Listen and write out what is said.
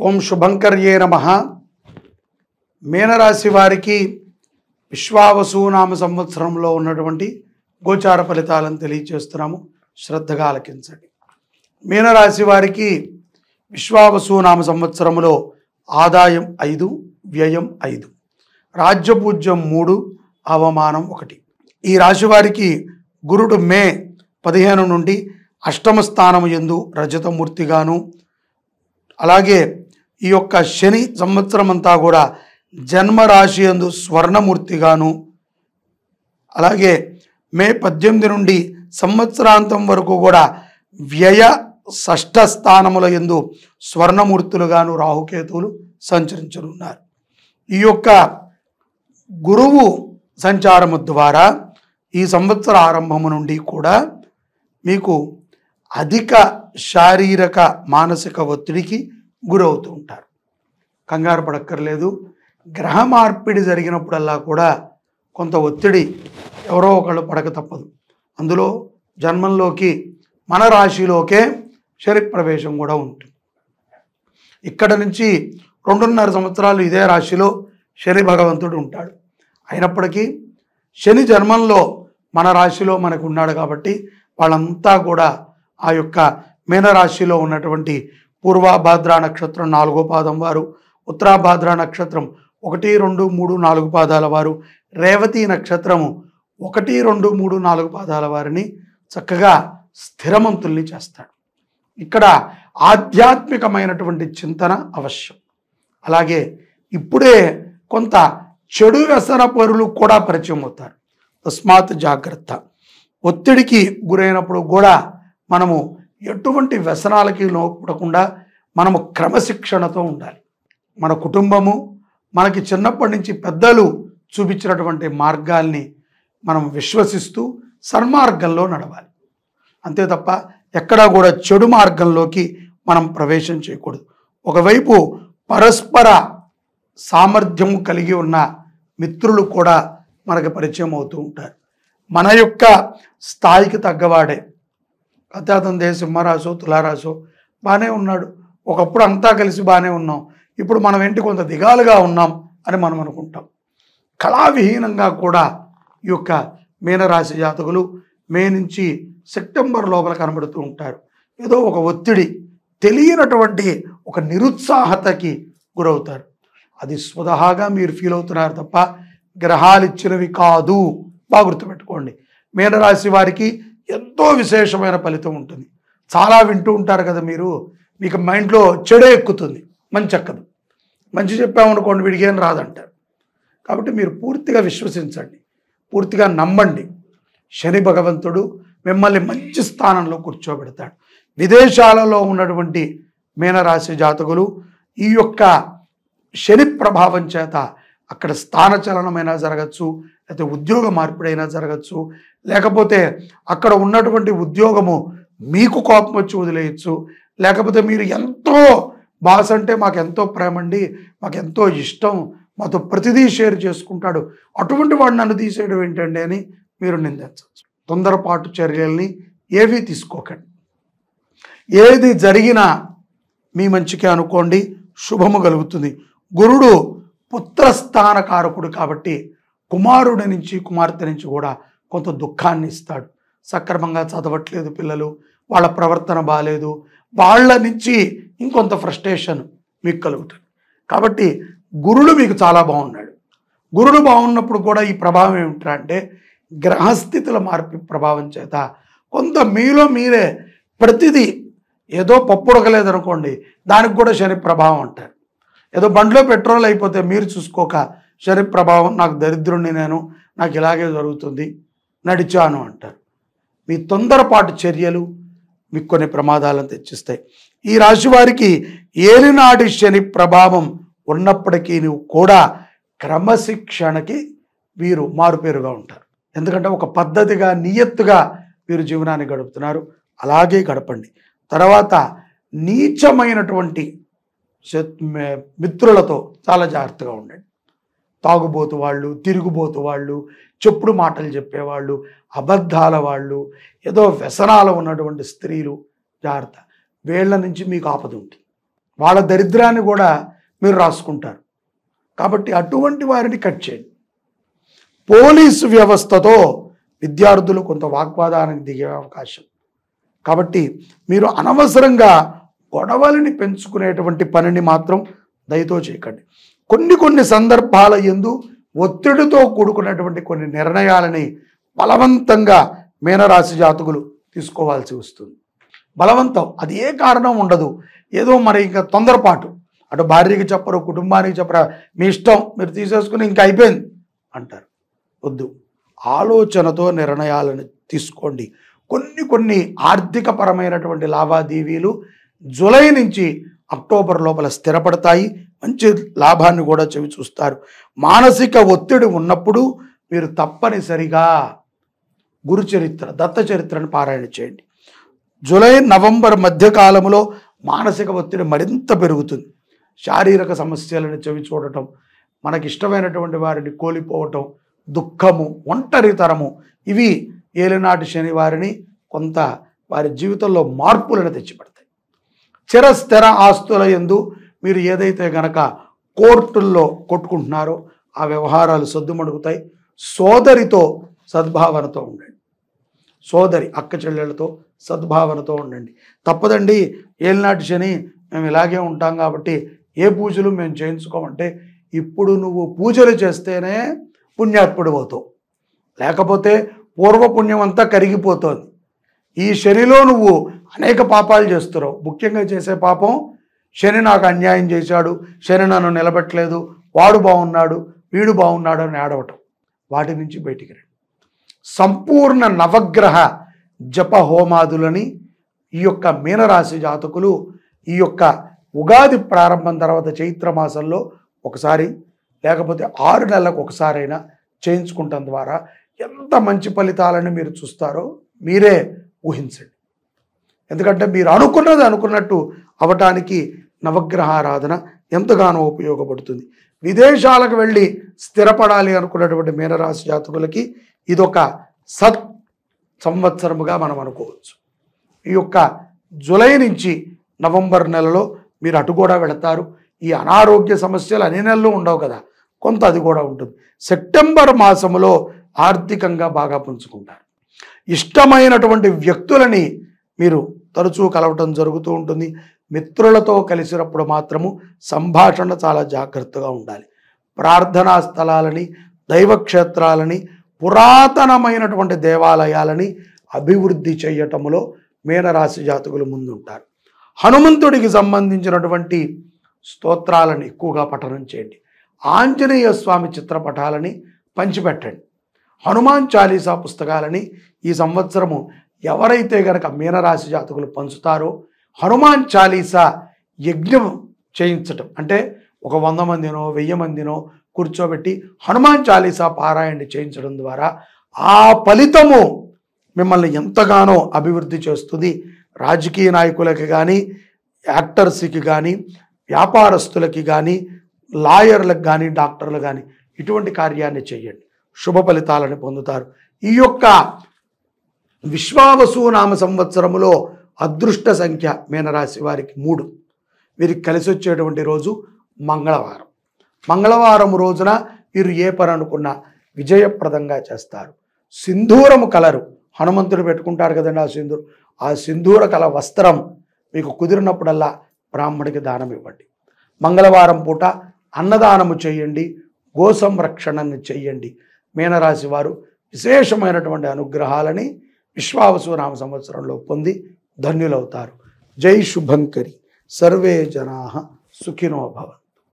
ఓం శుభంకర్యే నమః. మీనరాశి వారికి విశ్వావసునామ సంవత్సరంలో ఉన్నటువంటి గోచార ఫలితాలను తెలియజేస్తున్నాము. శ్రద్ధగా ఆలకించండి. మీనరాశి వారికి విశ్వావసునామ సంవత్సరంలో ఆదాయం 5, వ్యయం 5, రాజ్యపూజ్యం 3, అవమానం 1. ఈ రాశి వారికి గురుడు మే 15 నుండి అష్టమ స్థానము యందు రజతమూర్తిగాను, అలాగే ఈ యొక్క శని సంవత్సరం అంతా కూడా జన్మరాశి యందు స్వర్ణమూర్తిగాను, అలాగే మే 18 నుండి సంవత్సరాంతం వరకు కూడా వ్యయ షష్ఠ స్థానముల యందు స్వర్ణమూర్తులుగాను రాహుకేతువులు సంచరించనున్నారు. ఈ యొక్క గురువు సంచారము ద్వారా ఈ సంవత్సర ఆరంభము నుండి కూడా మీకు అధిక శారీరక మానసిక ఒత్తిడికి గురవుతూ ఉంటారు. కంగారు పడక్కర్లేదు. గ్రహ మార్పిడి జరిగినప్పుడల్లా కూడా కొంత ఒత్తిడి ఎవరో ఒకళ్ళు పడక తప్పదు. అందులో జన్మంలోకి మన రాశిలోకే శని ప్రవేశం కూడా ఉంటుంది. ఇక్కడ నుంచి 2.5 సంవత్సరాలు ఇదే రాశిలో శని భగవంతుడు ఉంటాడు. అయినప్పటికీ శని జన్మంలో మన రాశిలో మనకు ఉన్నాడు కాబట్టి వాళ్ళంతా కూడా ఆ యొక్క మీనరాశిలో ఉన్నటువంటి పూర్వభాద్ర నక్షత్రం 4వ పాదం వారు, ఉత్తరాభాద్ర నక్షత్రం 1, 2, 3, 4 పాదాల వారు, రేవతి నక్షత్రము 1, 2, 3, 4 పాదాల వారిని చక్కగా స్థిరమంతుల్ని చేస్తాడు. ఇక్కడ ఆధ్యాత్మికమైనటువంటి చింతన అవశ్యం. అలాగే ఇప్పుడే కొంత చెడు వ్యసన పరులు కూడా పరిచయం అవుతారు. తస్మాత్ జాగ్రత్త. ఒత్తిడికి గురైనప్పుడు కూడా మనము ఎటువంటి వ్యసనాలకి లోపడకుండా మనము క్రమశిక్షణతో ఉండాలి. మన కుటుంబము మనకి చిన్నప్పటి నుంచి పెద్దలు చూపించినటువంటి మార్గాల్ని మనం విశ్వసిస్తూ సన్మార్గంలో నడవాలి. అంతే తప్ప ఎక్కడా కూడా చెడు మార్గంలోకి మనం ప్రవేశం చేయకూడదు. ఒకవైపు పరస్పర సామర్థ్యం కలిగి ఉన్న మిత్రులు కూడా మనకు పరిచయం అవుతూ ఉంటారు. మన యొక్క స్థాయికి తగ్గవాడే. అతను సింహరాశో తులారాశో బాగానే ఉన్నాడు, ఒకప్పుడు అంతా కలిసి బాగానే ఉన్నాం, ఇప్పుడు మనం ఏంటి కొంత దిగాలుగా ఉన్నాం అని మనం అనుకుంటాం. కళావిహీనంగా కూడా ఈ యొక్క మీనరాశి జాతకులు మే నుంచి సెప్టెంబర్ లోపల కనబడుతూ ఉంటారు. ఏదో ఒక ఒత్తిడి, తెలియనటువంటి ఒక నిరుత్సాహతకి గురవుతారు. అది స్వతహాగా మీరు ఫీల్ అవుతున్నారు తప్ప గ్రహాలు ఇచ్చినవి కాదు. బాగా గుర్తుపెట్టుకోండి. మీనరాశి వారికి ఎంతో విశేషమైన ఫలితం ఉంటుంది. చాలా వింటూ ఉంటారు కదా మీరు, మీకు మైండ్లో చెడే ఎక్కుతుంది, మంచి ఎక్కదు. మంచి చెప్పామనుకోండి వీడికి ఏం రాదంటారు. కాబట్టి మీరు పూర్తిగా విశ్వసించండి, పూర్తిగా నమ్మండి. శని భగవంతుడు మిమ్మల్ని మంచి స్థానంలో కూర్చోబెడతాడు. విదేశాలలో ఉన్నటువంటి మీనరాశి జాతకులు ఈ యొక్క శని ప్రభావం చేత అక్కడ స్థానచలనమైనా జరగచ్చు, లేకపోతే ఉద్యోగ మార్పిడైనా జరగచ్చు, లేకపోతే అక్కడ ఉన్నటువంటి ఉద్యోగము మీకు కోపం వచ్చి వదిలేయచ్చు, లేకపోతే మీరు ఎంతో బాస్ అంటే మాకు ఎంతో ప్రేమ అండి, మాకు ఎంతో ఇష్టం, మాతో ప్రతిదీ షేర్ చేసుకుంటాడు, అటువంటి వాడు నన్ను తీసేయడం ఏంటండి అని మీరు నిందించవచ్చు. తొందరపాటు చర్యల్ని ఏవీ తీసుకోకండి. ఏది జరిగినా మీ మంచికే అనుకోండి, శుభము కలుగుతుంది. గురుడు పుత్రస్థానకారకుడు కాబట్టి కుమారుడి నుంచి కుమార్తె నుంచి కూడా కొంత దుఃఖాన్ని ఇస్తాడు. సక్రమంగా చదవట్లేదు పిల్లలు, వాళ్ళ ప్రవర్తన బాగాలేదు, వాళ్ళ నుంచి ఇంకొంత ఫ్రస్ట్రేషన్ మీకు కలుగుతుంది. కాబట్టి గురుడు మీకు చాలా బాగున్నాడు. గురుడు బాగున్నప్పుడు కూడా ఈ ప్రభావం ఏమిటంటే అంటే గ్రహస్థితుల మార్పు ప్రభావం చేత కొంత మీలో మీరే ప్రతిదీ, ఏదో పప్పు ఉడకలేదనుకోండి దానికి కూడా శని ప్రభావం అంటారు. ఏదో బండిలో పెట్రోల్ అయిపోతే మీరు చూసుకోక శని ప్రభావం, నాకు దరిద్రుణ్ణి నేను, నాకు ఇలాగే జరుగుతుంది, నడిచాను అంటారు. మీ తొందరపాటు చర్యలు మీకు కొన్ని ప్రమాదాలను తెచ్చిస్తాయి. ఈ రాశి వారికి ఏలినాటి శని ప్రభావం ఉన్నప్పటికీ కూడా క్రమశిక్షణకి వీరు మారుపేరుగా ఉంటారు. ఎందుకంటే ఒక పద్ధతిగా నియత్తుగా వీరు జీవనాన్ని గడుపుతున్నారు. అలాగే గడపండి. తర్వాత నీచమైనటువంటి మిత్రులతో చాలా జాగ్రత్తగా ఉండండి. తాగుబోతు వాళ్ళు, తిరుగుబోతు వాళ్ళు, చెప్పుడు మాటలు చెప్పేవాళ్ళు, అబద్ధాల వాళ్ళు, ఏదో వ్యసనాలు ఉన్నటువంటి స్త్రీలు, జాగ్రత్త. వీళ్ళ నుంచి మీకు ఆపద ఉంటుంది. వాళ్ళ దరిద్రాన్ని కూడా మీరు రాసుకుంటారు. కాబట్టి అటువంటి వారిని కట్ చేయండి. పోలీసు వ్యవస్థతో విద్యార్థులు కొంత వాగ్వాదానికి దిగే అవకాశం. కాబట్టి మీరు అనవసరంగా గొడవలని పెంచుకునేటువంటి పనిని మాత్రం దయతో చేయకండి. కొన్ని సందర్భాల యందు ఒత్తిడితో కూడుకున్నటువంటి కొన్ని నిర్ణయాలని బలవంతంగా మీనరాశి జాతకులు తీసుకోవాల్సి వస్తుంది. బలవంతం, అది ఏ కారణం ఉండదు, ఏదో మరి ఇంకా తొందరపాటు, అటు భార్యకి చెప్పరు, కుటుంబానికి చెప్పరా, మీ ఇష్టం, మీరు తీసేసుకుని ఇంకా అయిపోయింది అంటారు. వద్దు, ఆలోచనతో నిర్ణయాలను తీసుకోండి. కొన్ని ఆర్థిక పరమైనటువంటి లావాదేవీలు జూలై నుంచి అక్టోబర్ లోపల స్థిరపడతాయి. మంచి లాభాన్ని కూడా చెవి చూస్తారు. మానసిక ఒత్తిడి ఉన్నప్పుడు మీరు తప్పనిసరిగా గురు చరిత్ర, దత్త చరిత్రను పారాయణ చేయండి. జూలై నవంబర్ మధ్యకాలంలో మానసిక ఒత్తిడి మరింత పెరుగుతుంది. శారీరక సమస్యలను చెవి చూడటం, మనకిష్టమైనటువంటి వారిని కోల్పోవటం, దుఃఖము, ఒంటరితనము, ఇవి ఏలినాటి శని వారిని కొంత వారి జీవితంలో మార్పులను తెచ్చిపెడతాయి. చిరస్థిర ఆస్తుల యందు మీరు ఏదైతే గనక కోర్టుల్లో కొట్టుకుంటున్నారో ఆ వ్యవహారాలు సద్దుమణుగుతాయి. సోదరితో సద్భావనతో ఉండండి. సోదరి, అక్క చెల్లెళ్ళతో సద్భావనతో ఉండండి. తప్పదండి, ఏలినాటి శని, మేము ఇలాగే ఉంటాం కాబట్టి ఏ పూజలు మేము చేయించుకోమంటే, ఇప్పుడు నువ్వు పూజలు చేస్తేనే పుణ్యాత్ముడు అవుతావు, లేకపోతే పూర్వపుణ్యం అంతా కరిగిపోతుంది. ఈ శనిలో నువ్వు అనేక పాపాలు చేస్తున్నావు. ముఖ్యంగా చేసే పాపం, శని నాకు అన్యాయం చేశాడు, శని నన్ను నిలబెట్టలేదు, వాడు బాగున్నాడు, వీడు బాగున్నాడు అని ఆడవటం. వాటి నుంచి బయటికి రండి. సంపూర్ణ నవగ్రహ జప హోమాదులని ఈ యొక్క మీనరాశి జాతకులు ఈ యొక్క ఉగాది ప్రారంభం తర్వాత చైత్ర మాసంలో ఒకసారి, లేకపోతే 6 నెలలకు ఒకసారైనా చేయించుకుంటాం ద్వారా ఎంత మంచి ఫలితాలను మీరు చూస్తారో మీరే ఊహించండి. ఎందుకంటే మీరు అనుకున్నది అనుకున్నట్టు అవటానికి నవగ్రహారాధన ఎంతగానో ఉపయోగపడుతుంది. విదేశాలకు వెళ్ళి స్థిరపడాలి అనుకున్నటువంటి మీనరాశి జాతకులకి ఇదొక సత్ సంవత్సరముగా మనం అనుకోవచ్చు. ఈ యొక్క జూలై నుంచి నవంబర్ నెలలో మీరు అటు కూడా వెళతారు. ఈ అనారోగ్య సమస్యలు అన్ని నెలలు ఉండవు కదా, కొంత అది కూడా ఉంటుంది. సెప్టెంబర్ మాసంలో ఆర్థికంగా బాగా పుంజుకుంటారు. ఇష్టమైనటువంటి వ్యక్తులని మీరు తరచూ కలవటం జరుగుతూ ఉంటుంది. మిత్రులతో కలిసినప్పుడు మాత్రము సంభాషణ చాలా జాగ్రత్తగా ఉండాలి. ప్రార్థనా స్థలాలని, దైవక్షేత్రాలని, పురాతనమైనటువంటి దేవాలయాలని అభివృద్ధి చేయటంలో మీనరాశి జాతకులు ముందుంటారు. హనుమంతుడికి సంబంధించినటువంటి స్తోత్రాలను ఎక్కువగా పఠనం చేయండి. ఆంజనేయ స్వామి చిత్రపటాలని పంచిపెట్టండి. హనుమాన్ చాలీసా పుస్తకాలని ఈ సంవత్సరము ఎవరైతే గనక మీనరాశి జాతకులు పంచుతారో హనుమాన్ చాలీసా యజ్ఞం చేయించటం, అంటే ఒక 100 మందినో 1000 మందినో కూర్చోబెట్టి హనుమాన్ చాలీసా పారాయణ చేయించడం ద్వారా ఆ ఫలితము మిమ్మల్ని ఎంతగానో అభివృద్ధి చేస్తుంది. రాజకీయ నాయకులకి కానీ, యాక్టర్స్కి కానీ, వ్యాపారస్తులకి కానీ, లాయర్లకు కానీ, డాక్టర్లు కానీ ఇటువంటి కార్యాన్ని చేయండి, శుభ ఫలితాలను పొందుతారు. ఈ యొక్క విశ్వావసు నామ సంవత్సరములో అదృష్ట సంఖ్య మీనరాశి వారికి 3. వీరికి కలిసి వచ్చేటువంటి రోజు మంగళవారం. మంగళవారం రోజున వీరు ఏ పని అనుకున్నా విజయప్రదంగా చేస్తారు. సింధూరము కలరు హనుమంతుడు పెట్టుకుంటారు కదండి, ఆ సింధూర కల వస్త్రం మీకు కుదిరినప్పుడల్లా బ్రాహ్మడికి దానం ఇవ్వండి. మంగళవారం పూట అన్నదానము చేయండి, గో సంరక్షణని చెయ్యండి. మీనరాశి వారు విశేషమైనటువంటి అనుగ్రహాలని విశ్వావసు నామ సంవత్సరంలో పొంది ధన్యులవుతారు. జై శుభంకరి. సర్వే జనాః సుఖినో భవంతు.